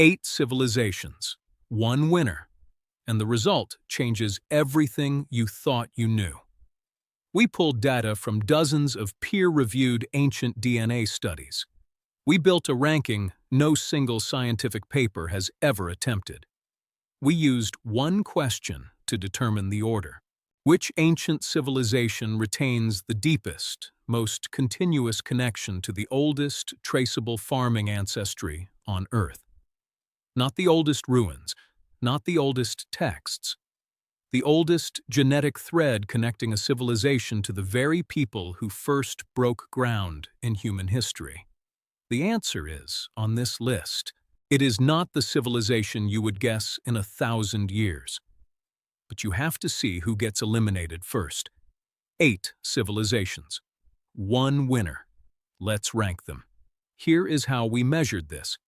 8 civilizations, 1 winner, and the result changes everything you thought you knew. We pulled data from dozens of peer-reviewed ancient DNA studies. We built a ranking no single scientific paper has ever attempted. We used one question to determine the order. Which ancient civilization retains the deepest, most continuous connection to the oldest traceable farming ancestry on Earth? Not the oldest ruins, not the oldest texts. The oldest genetic thread connecting a civilization to the very people who first broke ground in human history. The answer is, on this list, it is not the civilization you would guess in 1,000 years. But you have to see who gets eliminated first. 8 civilizations. 1 winner. Let's rank them. Here is how we measured this.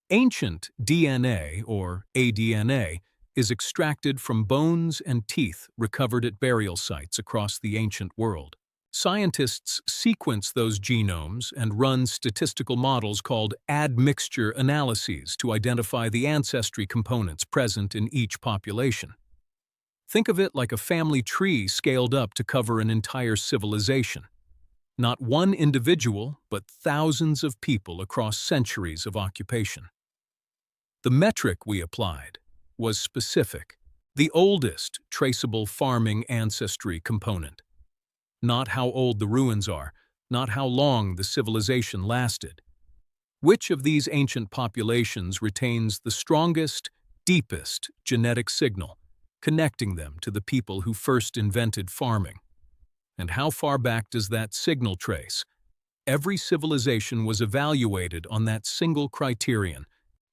Ancient DNA, or aDNA, is extracted from bones and teeth recovered at burial sites across the ancient world. Scientists sequence those genomes and run statistical models called admixture analyses to identify the ancestry components present in each population. Think of it like a family tree scaled up to cover an entire civilization. Not one individual, but thousands of people across centuries of occupation. The metric we applied was specific, the oldest traceable farming ancestry component. Not how old the ruins are, not how long the civilization lasted. Which of these ancient populations retains the strongest, deepest genetic signal, connecting them to the people who first invented farming? And how far back does that signal trace? Every civilization was evaluated on that single criterion.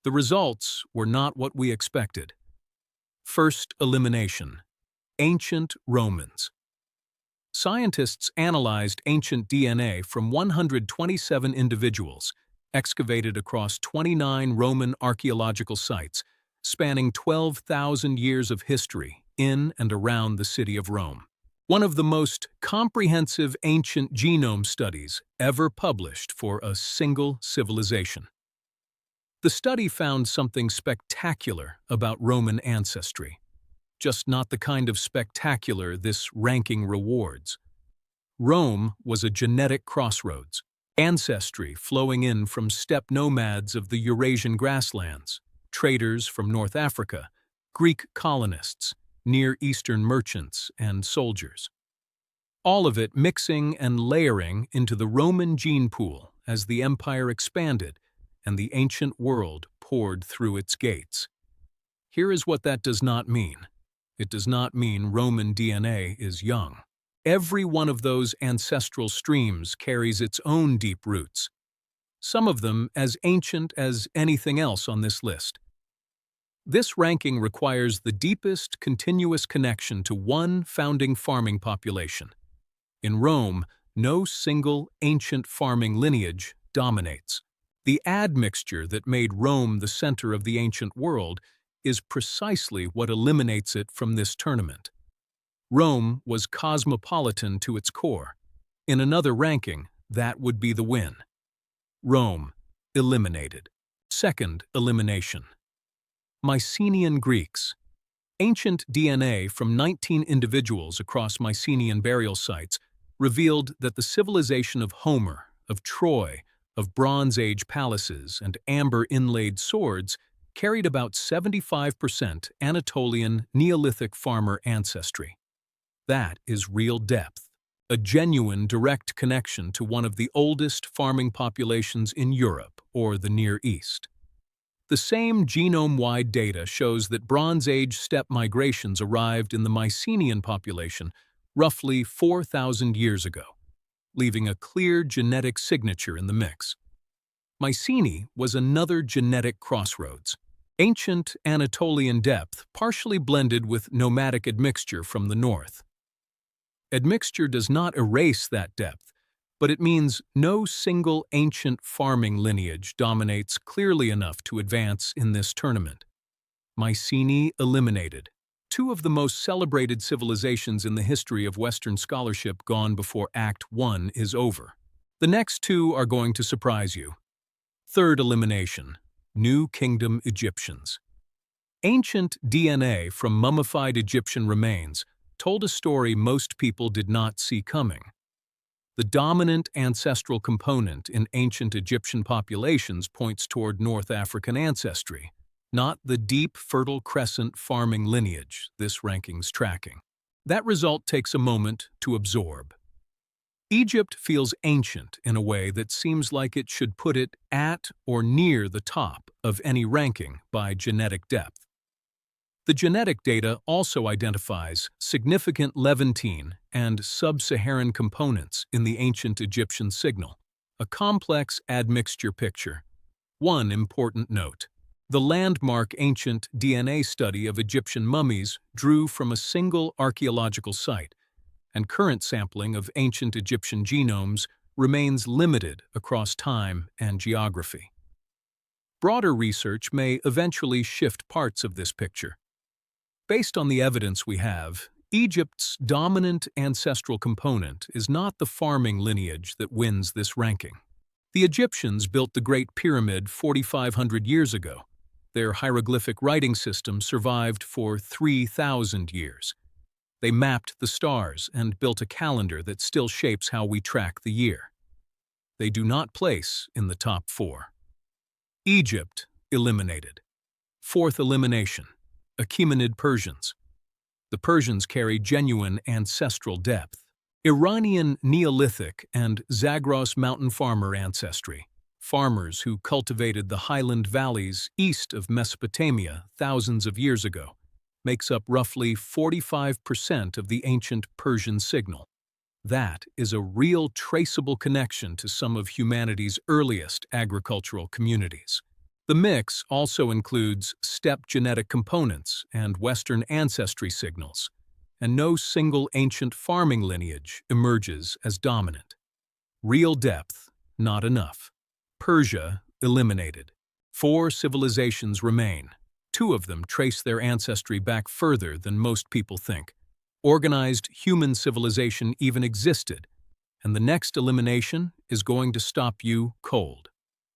The results were not what we expected. First elimination: ancient Romans. Scientists analyzed ancient DNA from 127 individuals, excavated across 29 Roman archaeological sites, spanning 12,000 years of history in and around the city of Rome. One of the most comprehensive ancient genome studies ever published for a single civilization. The study found something spectacular about Roman ancestry. Just not the kind of spectacular this ranking rewards. Rome was a genetic crossroads, ancestry flowing in from steppe nomads of the Eurasian grasslands, traders from North Africa, Greek colonists, Near Eastern merchants and soldiers. All of it mixing and layering into the Roman gene pool as the empire expanded and the ancient world poured through its gates. Here is what that does not mean. It does not mean Roman DNA is young. Every one of those ancestral streams carries its own deep roots, some of them as ancient as anything else on this list. This ranking requires the deepest continuous connection to one founding farming population. In Rome, no single ancient farming lineage dominates. The admixture that made Rome the center of the ancient world is precisely what eliminates it from this tournament. Rome was cosmopolitan to its core. In another ranking, that would be the win. Rome, eliminated. Second elimination. Mycenaean Greeks. Ancient DNA from 19 individuals across Mycenaean burial sites revealed that the civilization of Homer, of Troy, of Bronze Age palaces and amber-inlaid swords carried about 75% Anatolian Neolithic farmer ancestry. That is real depth, a genuine direct connection to one of the oldest farming populations in Europe or the Near East. The same genome-wide data shows that Bronze Age steppe migrations arrived in the Mycenaean population roughly 4,000 years ago, leaving a clear genetic signature in the mix. Mycenae was another genetic crossroads. Ancient Anatolian depth partially blended with nomadic admixture from the north. Admixture does not erase that depth, but it means no single ancient farming lineage dominates clearly enough to advance in this tournament. Mycenae eliminated. Two of the most celebrated civilizations in the history of Western scholarship gone before Act 1 is over. The next two are going to surprise you. Third elimination. New Kingdom Egyptians. Ancient DNA from mummified Egyptian remains told a story most people did not see coming. The dominant ancestral component in ancient Egyptian populations points toward North African ancestry, not the deep Fertile Crescent farming lineage this ranking's tracking. That result takes a moment to absorb. Egypt feels ancient in a way that seems like it should put it at or near the top of any ranking by genetic depth. The genetic data also identifies significant Levantine and sub-Saharan components in the ancient Egyptian signal, a complex admixture picture. One important note: the landmark ancient DNA study of Egyptian mummies drew from a single archaeological site, and current sampling of ancient Egyptian genomes remains limited across time and geography. Broader research may eventually shift parts of this picture. Based on the evidence we have, Egypt's dominant ancestral component is not the farming lineage that wins this ranking. The Egyptians built the Great Pyramid 4,500 years ago. Their hieroglyphic writing system survived for 3,000 years. They mapped the stars and built a calendar that still shapes how we track the year. They do not place in the top 4. Egypt eliminated. Fourth elimination: Achaemenid Persians. The Persians carry genuine ancestral depth. Iranian Neolithic and Zagros mountain farmer ancestry. Farmers who cultivated the highland valleys east of Mesopotamia thousands of years ago makes up roughly 45% of the ancient Persian signal. That is a real traceable connection to some of humanity's earliest agricultural communities. The mix also includes steppe genetic components and Western ancestry signals, and no single ancient farming lineage emerges as dominant. Real depth, not enough. Persia eliminated. 4 civilizations remain. 2 of them trace their ancestry back further than most people think. Organized human civilization even existed, and the next elimination is going to stop you cold.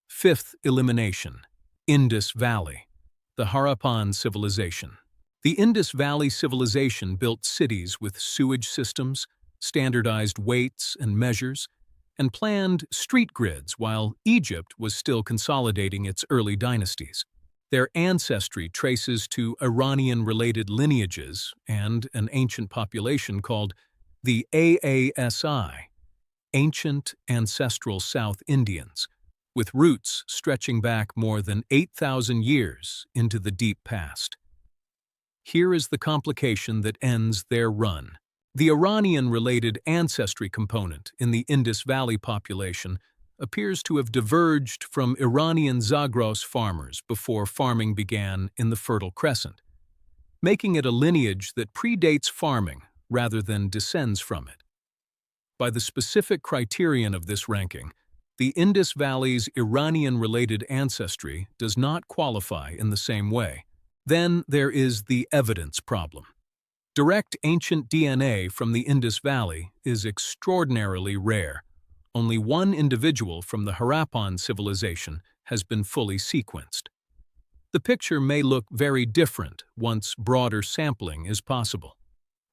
5th elimination: Indus Valley, the Harappan civilization. The Indus Valley civilization built cities with sewage systems, standardized weights and measures, and planned street grids while Egypt was still consolidating its early dynasties. Their ancestry traces to Iranian-related lineages and an ancient population called the Aasi, Ancient Ancestral South Indians, with roots stretching back more than 8,000 years into the deep past. Here is the complication that ends their run. The Iranian-related ancestry component in the Indus Valley population appears to have diverged from Iranian Zagros farmers before farming began in the Fertile Crescent, making it a lineage that predates farming rather than descends from it. By the specific criterion of this ranking, the Indus Valley's Iranian-related ancestry does not qualify in the same way. Then there is the evidence problem. Direct ancient DNA from the Indus Valley is extraordinarily rare. Only one individual from the Harappan civilization has been fully sequenced. The picture may look very different once broader sampling is possible.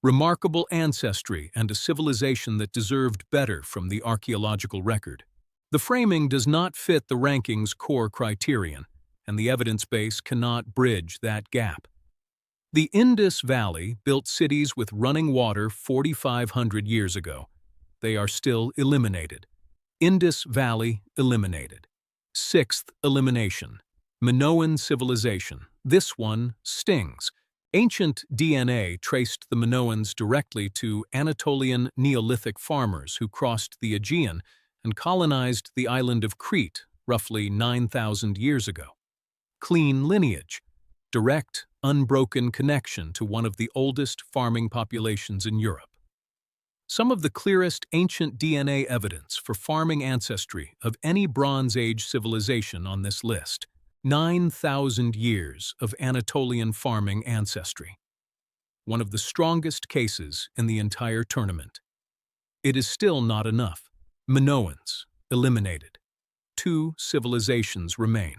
Remarkable ancestry and a civilization that deserved better from the archaeological record. The framing does not fit the ranking's core criterion, and the evidence base cannot bridge that gap. The Indus Valley built cities with running water 4,500 years ago. They are still eliminated. Indus Valley eliminated. 6th elimination: Minoan civilization. This one stings. Ancient DNA traced the Minoans directly to Anatolian Neolithic farmers who crossed the Aegean and colonized the island of Crete roughly 9,000 years ago. Clean lineage. Direct, unbroken connection to one of the oldest farming populations in Europe. Some of the clearest ancient DNA evidence for farming ancestry of any Bronze Age civilization on this list. 9,000 years of Anatolian farming ancestry. One of the strongest cases in the entire tournament. It is still not enough. Minoans eliminated. 2 civilizations remain.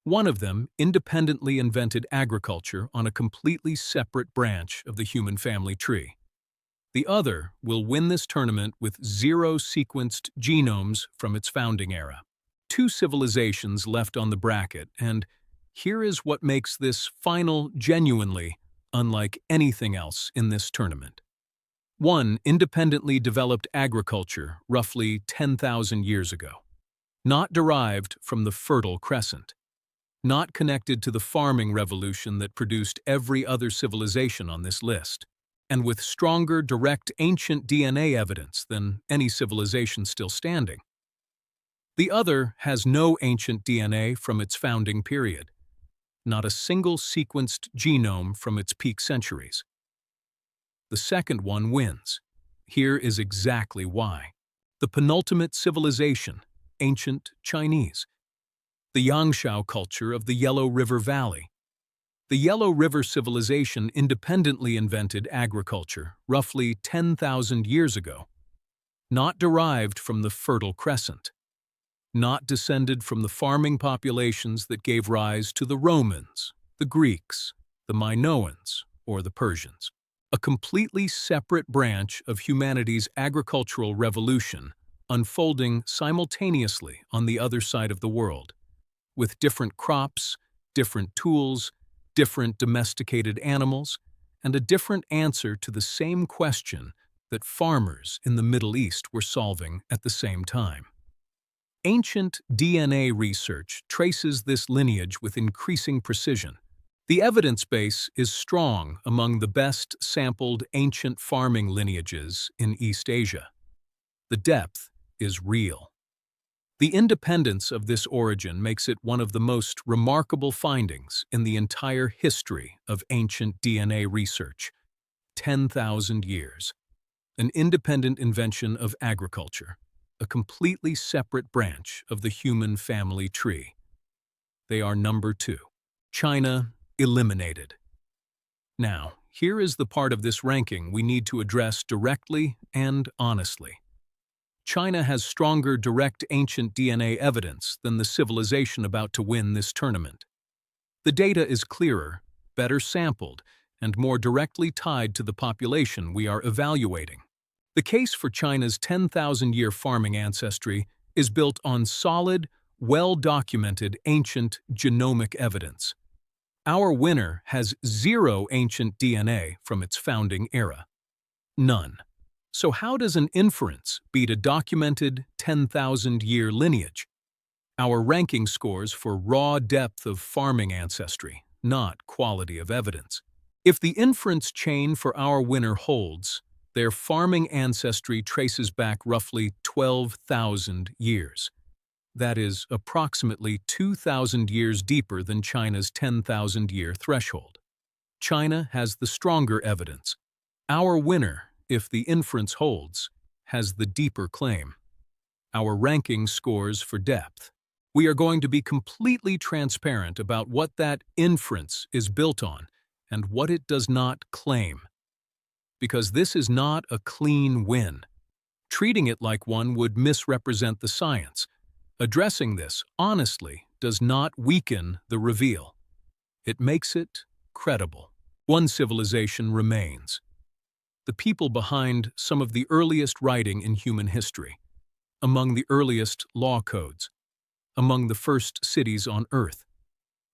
One of them independently invented agriculture on a completely separate branch of the human family tree. The other will win this tournament with 0 sequenced genomes from its founding era. 2 civilizations left on the bracket, and here is what makes this final genuinely unlike anything else in this tournament. One independently developed agriculture roughly 10,000 years ago, not derived from the Fertile Crescent, not connected to the farming revolution that produced every other civilization on this list, and with stronger direct ancient DNA evidence than any civilization still standing. The other has no ancient DNA from its founding period, not a single sequenced genome from its peak centuries. The second one wins. Here is exactly why. The penultimate civilization, ancient Chinese. The Yangshao culture of the Yellow River Valley. The Yellow River civilization independently invented agriculture roughly 10,000 years ago, not derived from the Fertile Crescent, not descended from the farming populations that gave rise to the Romans, the Greeks, the Minoans, or the Persians. A completely separate branch of humanity's agricultural revolution unfolding simultaneously on the other side of the world, with different crops, different tools, different domesticated animals, and a different answer to the same question that farmers in the Middle East were solving at the same time. Ancient DNA research traces this lineage with increasing precision. The evidence base is strong among the best sampled ancient farming lineages in East Asia. The depth is real. The independence of this origin makes it one of the most remarkable findings in the entire history of ancient DNA research. 10,000 years. An independent invention of agriculture, a completely separate branch of the human family tree. They are number 2. China eliminated. Now, here is the part of this ranking we need to address directly and honestly. China has stronger direct ancient DNA evidence than the civilization about to win this tournament. The data is clearer, better sampled, and more directly tied to the population we are evaluating. The case for China's 10,000-year farming ancestry is built on solid, well-documented ancient genomic evidence. Our winner has 0 ancient DNA from its founding era. None. So how does an inference beat a documented 10,000-year lineage? Our ranking scores for raw depth of farming ancestry, not quality of evidence. If the inference chain for our winner holds, their farming ancestry traces back roughly 12,000 years. That is approximately 2,000 years deeper than China's 10,000-year threshold. China has the stronger evidence. Our winner, if the inference holds, has the deeper claim. Our ranking scores for depth. We are going to be completely transparent about what that inference is built on and what it does not claim. Because this is not a clean win. Treating it like one would misrepresent the science. Addressing this honestly does not weaken the reveal. It makes it credible. One civilization remains. The people behind some of the earliest writing in human history, among the earliest law codes, among the first cities on Earth,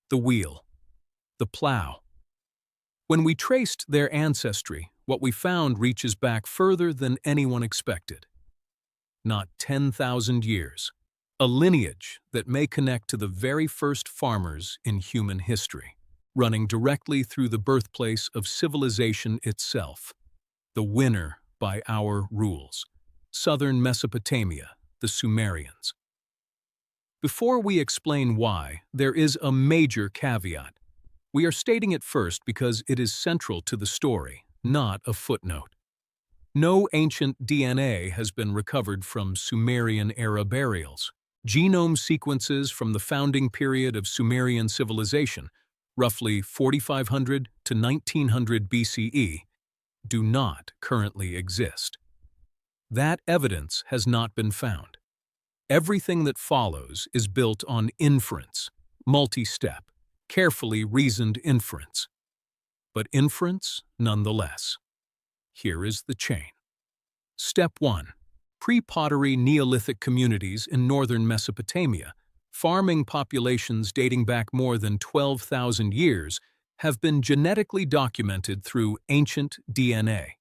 the wheel, the plow. When we traced their ancestry, what we found reaches back further than anyone expected. Not 10,000 years. A lineage that may connect to the very first farmers in human history, running directly through the birthplace of civilization itself. The winner by our rules. Southern Mesopotamia, the Sumerians. Before we explain why, there is a major caveat. We are stating it first because it is central to the story, not a footnote. No ancient DNA has been recovered from Sumerian-era burials. Genome sequences from the founding period of Sumerian civilization, roughly 4,500 to 1900 BCE, do not currently exist. That evidence has not been found. Everything that follows is built on inference, multi-step, carefully reasoned inference. But inference nonetheless. Here is the chain. Step 1. Pre-pottery Neolithic communities in northern Mesopotamia, farming populations dating back more than 12,000 years, have been genetically documented through ancient DNA.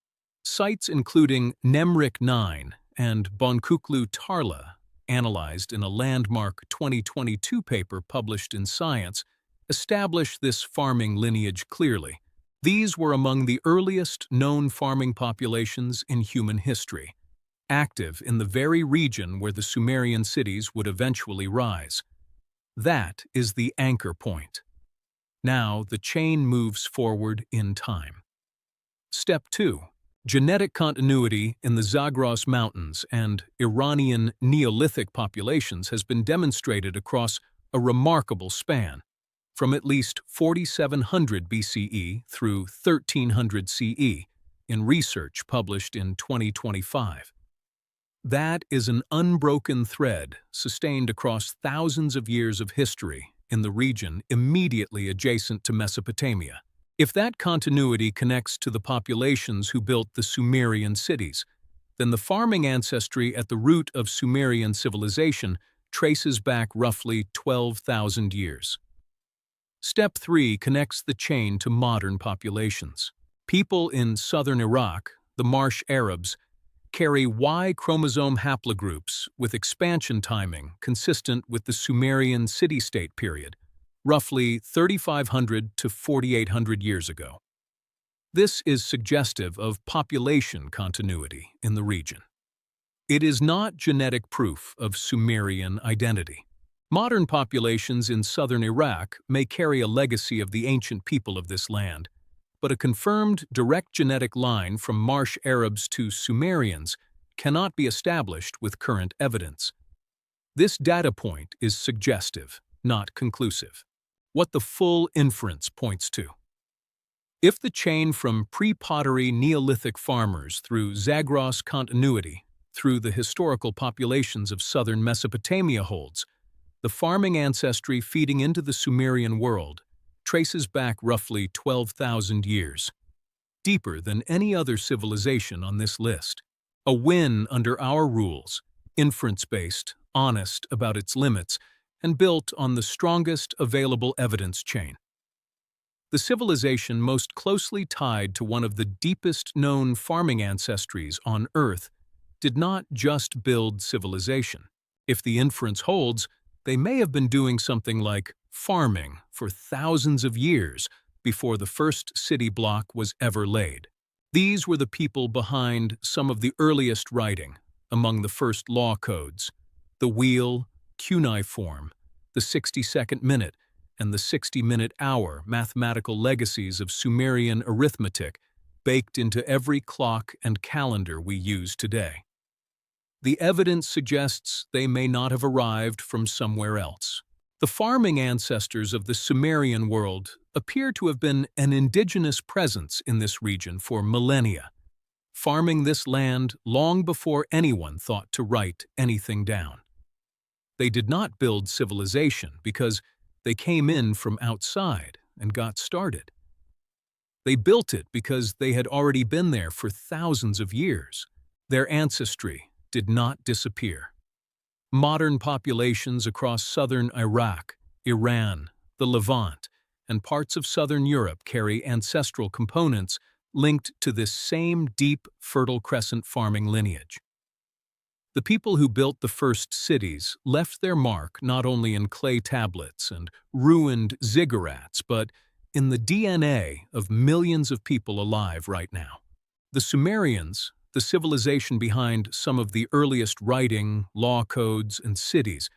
Sites including Nemrik 9 and Bonkuklu Tarla, analyzed in a landmark 2022 paper published in Science, establish this farming lineage clearly. These were among the earliest known farming populations in human history, active in the very region where the Sumerian cities would eventually rise. That is the anchor point. Now the chain moves forward in time. Step 2. Genetic continuity in the Zagros Mountains and Iranian Neolithic populations has been demonstrated across a remarkable span, from at least 4700 BCE through 1300 CE, in research published in 2025. That is an unbroken thread sustained across thousands of years of history in the region immediately adjacent to Mesopotamia. If that continuity connects to the populations who built the Sumerian cities, then the farming ancestry at the root of Sumerian civilization traces back roughly 12,000 years. Step 3 connects the chain to modern populations. People in southern Iraq, the Marsh Arabs, carry Y chromosome haplogroups with expansion timing consistent with the Sumerian city-state period, roughly 3,500 to 4,800 years ago. This is suggestive of population continuity in the region. It is not genetic proof of Sumerian identity. Modern populations in southern Iraq may carry a legacy of the ancient people of this land, but a confirmed direct genetic line from Marsh Arabs to Sumerians cannot be established with current evidence. This data point is suggestive, not conclusive. What the full inference points to. If the chain from pre-pottery Neolithic farmers through Zagros continuity through the historical populations of southern Mesopotamia holds, the farming ancestry feeding into the Sumerian world traces back roughly 12,000 years, deeper than any other civilization on this list. A win under our rules, inference-based, honest about its limits, and built on the strongest available evidence chain. The civilization most closely tied to one of the deepest known farming ancestries on Earth did not just build civilization. If the inference holds, they may have been doing something like farming for thousands of years before the first city block was ever laid. These were the people behind some of the earliest writing, among the first law codes, the wheel, cuneiform, the 60-second minute, and the 60-minute hour mathematical legacies of Sumerian arithmetic baked into every clock and calendar we use today. The evidence suggests they may not have arrived from somewhere else. The farming ancestors of the Sumerian world appear to have been an indigenous presence in this region for millennia, farming this land long before anyone thought to write anything down. They did not build civilization because they came in from outside and got started. They built it because they had already been there for thousands of years. Their ancestry did not disappear. Modern populations across southern Iraq, Iran, the Levant, and parts of southern Europe carry ancestral components linked to this same deep, fertile crescent farming lineage. The people who built the first cities left their mark not only in clay tablets and ruined ziggurats, but in the DNA of millions of people alive right now. The Sumerians, the civilization behind some of the earliest writing, law codes, and cities,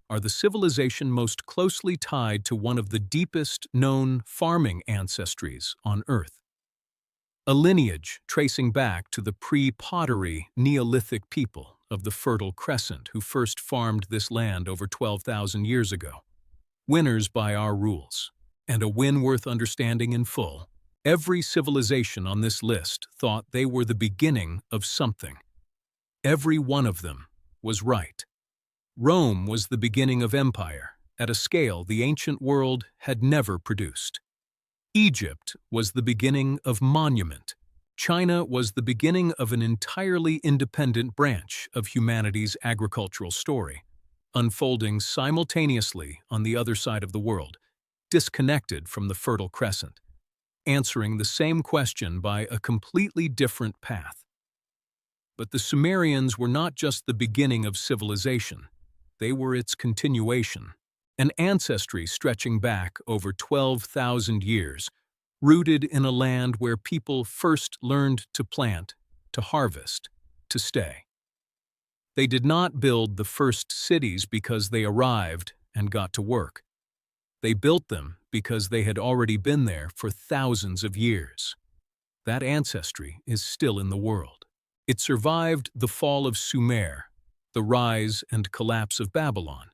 are the civilization most closely tied to one of the deepest known farming ancestries on Earth. A lineage tracing back to the pre-pottery Neolithic people of the Fertile Crescent who first farmed this land over 12,000 years ago. Winners by our rules, and a win worth understanding in full. Every civilization on this list thought they were the beginning of something. Every one of them was right. Rome was the beginning of empire, at a scale the ancient world had never produced. Egypt was the beginning of monument. China was the beginning of an entirely independent branch of humanity's agricultural story, unfolding simultaneously on the other side of the world, disconnected from the Fertile Crescent, answering the same question by a completely different path. But the Sumerians were not just the beginning of civilization, they were its continuation, an ancestry stretching back over 12,000 years, rooted in a land where people first learned to plant, to harvest, to stay. They did not build the first cities because they arrived and got to work. They built them because they had already been there for thousands of years. That ancestry is still in the world. It survived the fall of Sumer, the rise and collapse of Babylon,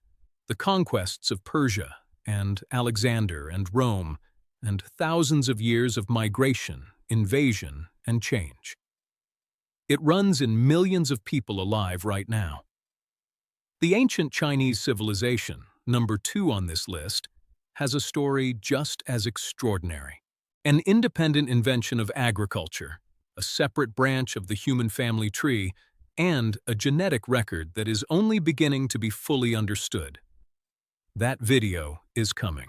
the conquests of Persia and Alexander and Rome, and thousands of years of migration, invasion, and change. It runs in millions of people alive right now. The ancient Chinese civilization, number 2 on this list, has a story just as extraordinary. An independent invention of agriculture, a separate branch of the human family tree, and a genetic record that is only beginning to be fully understood. That video is coming.